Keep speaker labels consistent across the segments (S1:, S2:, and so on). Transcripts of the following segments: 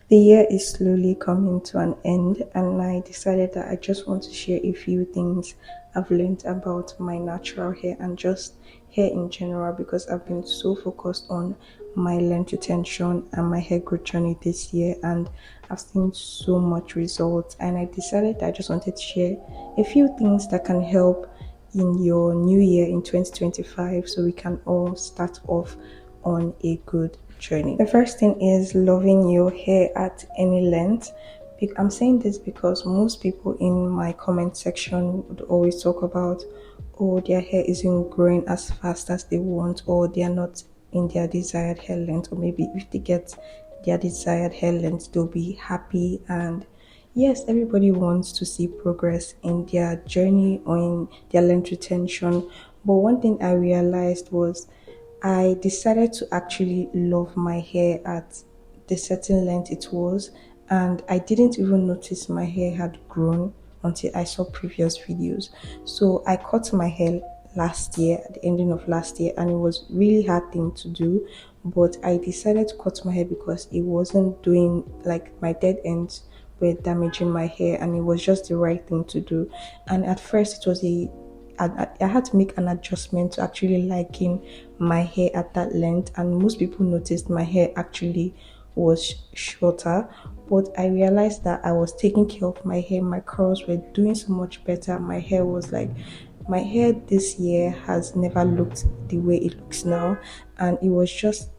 S1: The year is slowly coming to an end, and I decided that I just want to share a few things I've learned about my natural hair and just hair in general because I've been so focused on my length retention and my hair growth journey this year, and I've seen so much results. And I decided that I just wanted to share a few things that can help in your new year in 2025 so we can all start off on a good journey. The first thing is loving your hair at any length. I'm saying this because most people in my comment section would always talk about, oh, their hair isn't growing as fast as they want, or they are not in their desired hair length, or maybe if they get their desired hair length, they'll be happy. And yes, everybody wants to see progress in their journey or in their length retention. But one thing I realized was I decided to actually love my hair at the certain length it was, and I didn't even notice my hair had grown until I saw previous videos. So I cut my hair last year, at the ending of last year, and it was really hard thing to do. But I decided to cut my hair because it wasn't doing, like, my dead ends were damaging my hair, and it was just the right thing to do. And at first it was I had to make an adjustment to actually liking my hair at that length, and most people noticed my hair actually was shorter. But I realized that I was taking care of my hair, my curls were doing so much better. My hair was like, my hair this year has never looked the way it looks now, and it was just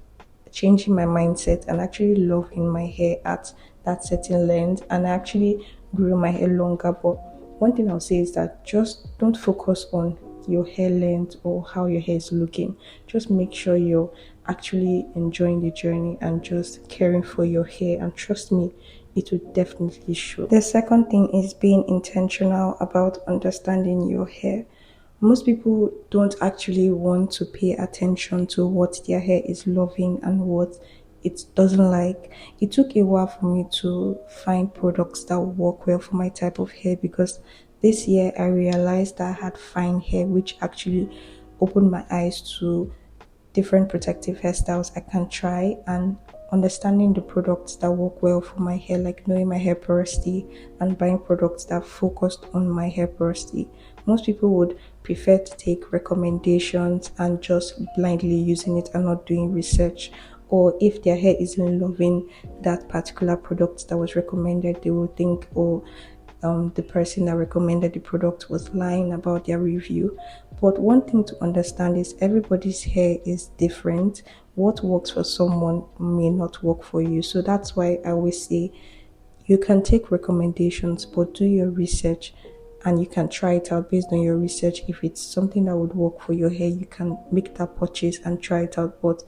S1: changing my mindset and actually loving my hair at that certain length. And I actually grew my hair longer. But one thing I'll say is that just don't focus on your hair length or how your hair is looking. Just make sure you're actually enjoying the journey and just caring for your hair, and trust me, it will definitely show. The second thing is being intentional about understanding your hair. Most people don't actually want to pay attention to what their hair is loving and what it doesn't like. It took a while for me to find products that work well for my type of hair, because this year I realized that I had fine hair, which actually opened my eyes to different protective hairstyles I can try, and understanding the products that work well for my hair, like knowing my hair porosity and buying products that focused on my hair porosity. Most people would prefer to take recommendations and just blindly using it and not doing research. Or if their hair isn't loving that particular product that was recommended, they will think, oh, the person that recommended the product was lying about their review. But one thing to understand is everybody's hair is different. What works for someone may not work for you. So that's why I always say you can take recommendations, but do your research and you can try it out based on your research. If it's something that would work for your hair, you can make that purchase and try it out. But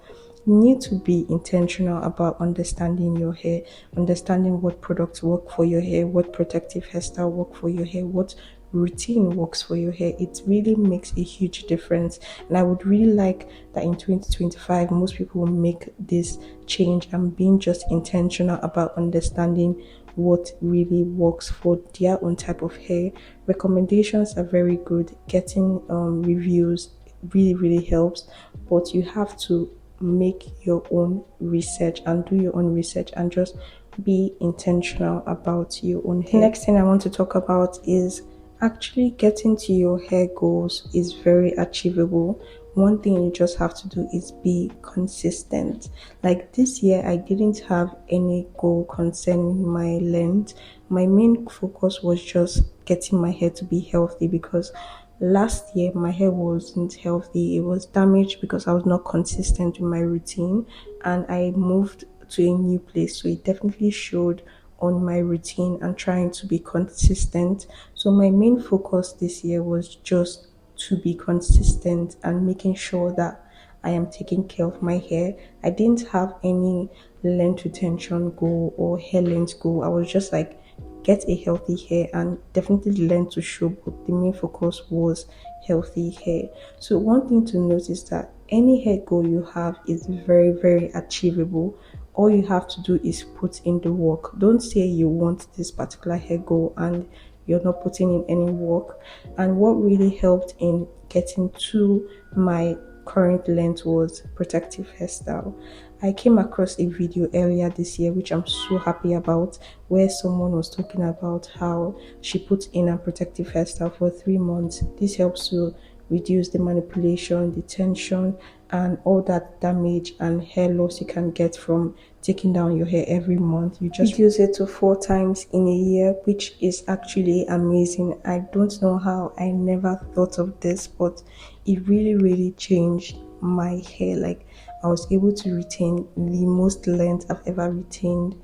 S1: you need to be intentional about understanding your hair, understanding what products work for your hair, what protective hairstyle work for your hair, what routine works for your hair. It really makes a huge difference. And I would really like that in 2025 most people will make this change and being just intentional about understanding what really works for their own type of hair. Recommendations are very good. Getting reviews really helps, but you have to make your own research and do your own research and just be intentional about your own hair. The next thing I want to talk about is actually getting to your hair goals is very achievable. One thing you just have to do is be consistent. Like this year, I didn't have any goal concerning my length. My main focus was just getting my hair to be healthy, because last year my hair wasn't healthy. It was damaged because I was not consistent with my routine, and I moved to a new place, so it definitely showed on my routine and trying to be consistent. So my main focus this year was just to be consistent and making sure that I am taking care of my hair. I didn't have any length retention goal or hair length goal. I was just like, get a healthy hair and definitely learn to show, but the main focus was healthy hair. So one thing to note is that any hair goal you have is very achievable. All you have to do is put in the work. Don't say you want this particular hair goal and you're not putting in any work. And what really helped in getting to my current length was protective hairstyle. I came across a video earlier this year, which I'm so happy about, where someone was talking about how she put in a protective hairstyle for 3 months. This helps to reduce the manipulation, the tension, and all that damage and hair loss you can get from taking down your hair every month. You just use it to 4 times in a year, which is actually amazing. I don't know how I never thought of this, but it really changed my hair. Like, I was able to retain the most length I've ever retained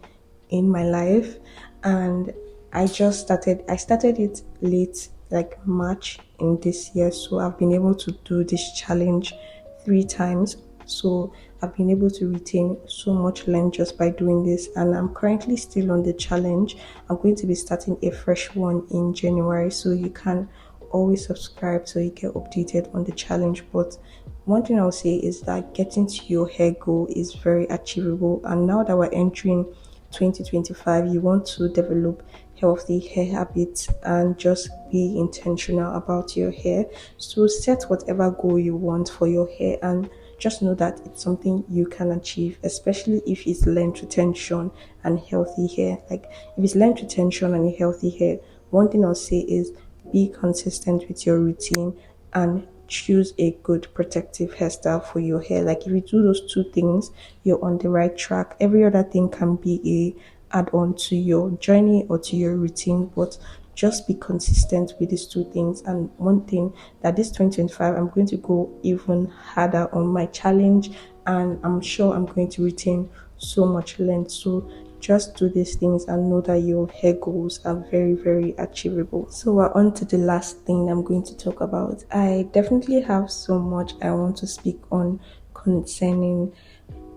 S1: in my life. And I started it late, like March in this year. So I've been able to do this challenge 3 times. So I've been able to retain so much length just by doing this, and I'm currently still on the challenge. I'm going to be starting a fresh one in January, so you can always subscribe so you get updated on the challenge. But one thing I'll say is that getting to your hair goal is very achievable, and now that we're entering 2025, you want to develop healthy hair habits and just be intentional about your hair. So set whatever goal you want for your hair, and just know that it's something you can achieve, especially if it's length retention and healthy hair. Like, if it's length retention and healthy hair, one thing I'll say is be consistent with your routine and choose a good protective hairstyle for your hair. Like, if you do those 2 things, you're on the right track. Every other thing can be a add-on to your journey or to your routine, but just be consistent with these 2 things. And one thing that this 2025, I'm going to go even harder on my challenge, and I'm sure I'm going to retain so much length. So just do these things and know that your hair goals are very achievable. So we're on to the last thing I'm going to talk about. I definitely have so much I want to speak on concerning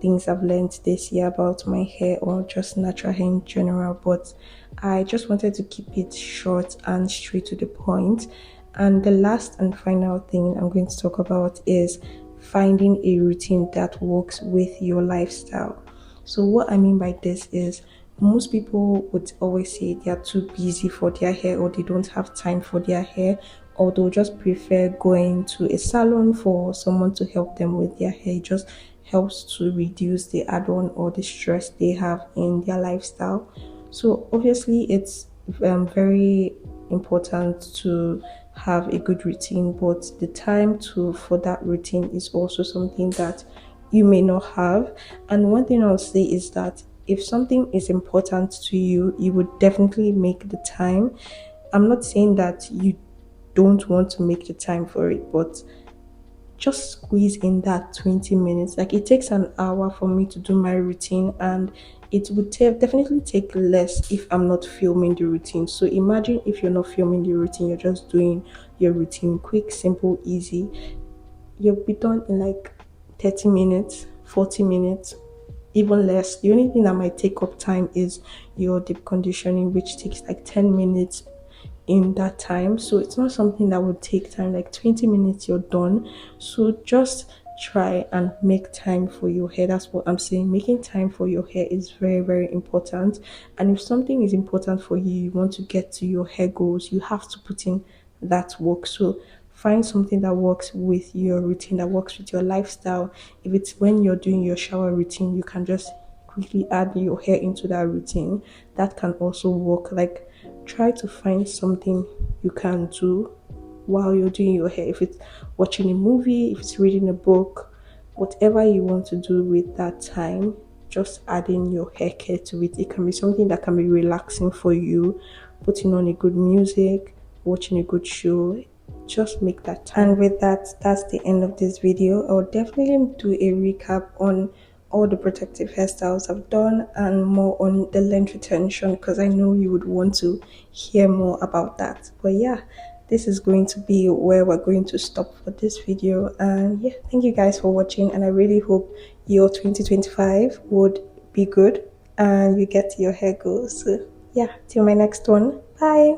S1: things I've learned this year about my hair or just natural hair in general, but I just wanted to keep it short and straight to the point. And the last and final thing I'm going to talk about is finding a routine that works with your lifestyle. So what I mean by this is, most people would always say they are too busy for their hair, or they don't have time for their hair, or they'll just prefer going to a salon for someone to help them with their hair. It just helps to reduce the add-on or the stress they have in their lifestyle. So obviously it's very important to have a good routine, but the time to for that routine is also something that you may not have. And one thing I'll say is that if something is important to you, you would definitely make the time. I'm not saying that you don't want to make the time for it, but just squeeze in that 20 minutes. Like, it takes an hour for me to do my routine, and it would definitely take less if I'm not filming the routine. So imagine if you're not filming the routine, you're just doing your routine quick, simple, easy. You'll be done in like 30 minutes, 40 minutes, even less. The only thing that might take up time is your deep conditioning, which takes like 10 minutes in that time. So it's not something that would take time. Like 20 minutes, you're done. So just try and make time for your hair. That's what I'm saying. Making time for your hair is very important. And if something is important for you, you want to get to your hair goals, you have to put in that work. So find something that works with your routine, that works with your lifestyle. If it's when you're doing your shower routine, you can just quickly add your hair into that routine. That can also work. Like, try to find something you can do while you're doing your hair. If it's watching a movie, if it's reading a book, whatever you want to do with that time, just adding your hair care to it. It can be something that can be relaxing for you, putting on a good music, watching a good show. Just make that time. And with that, that's the end of this video. I'll definitely do a recap on all the protective hairstyles I've done and more on the length retention, because I know you would want to hear more about that. But yeah, this is going to be where we're going to stop for this video. And yeah, thank you guys for watching, and I really hope your 2025 would be good and you get your hair goals. So yeah, till my next one. Bye.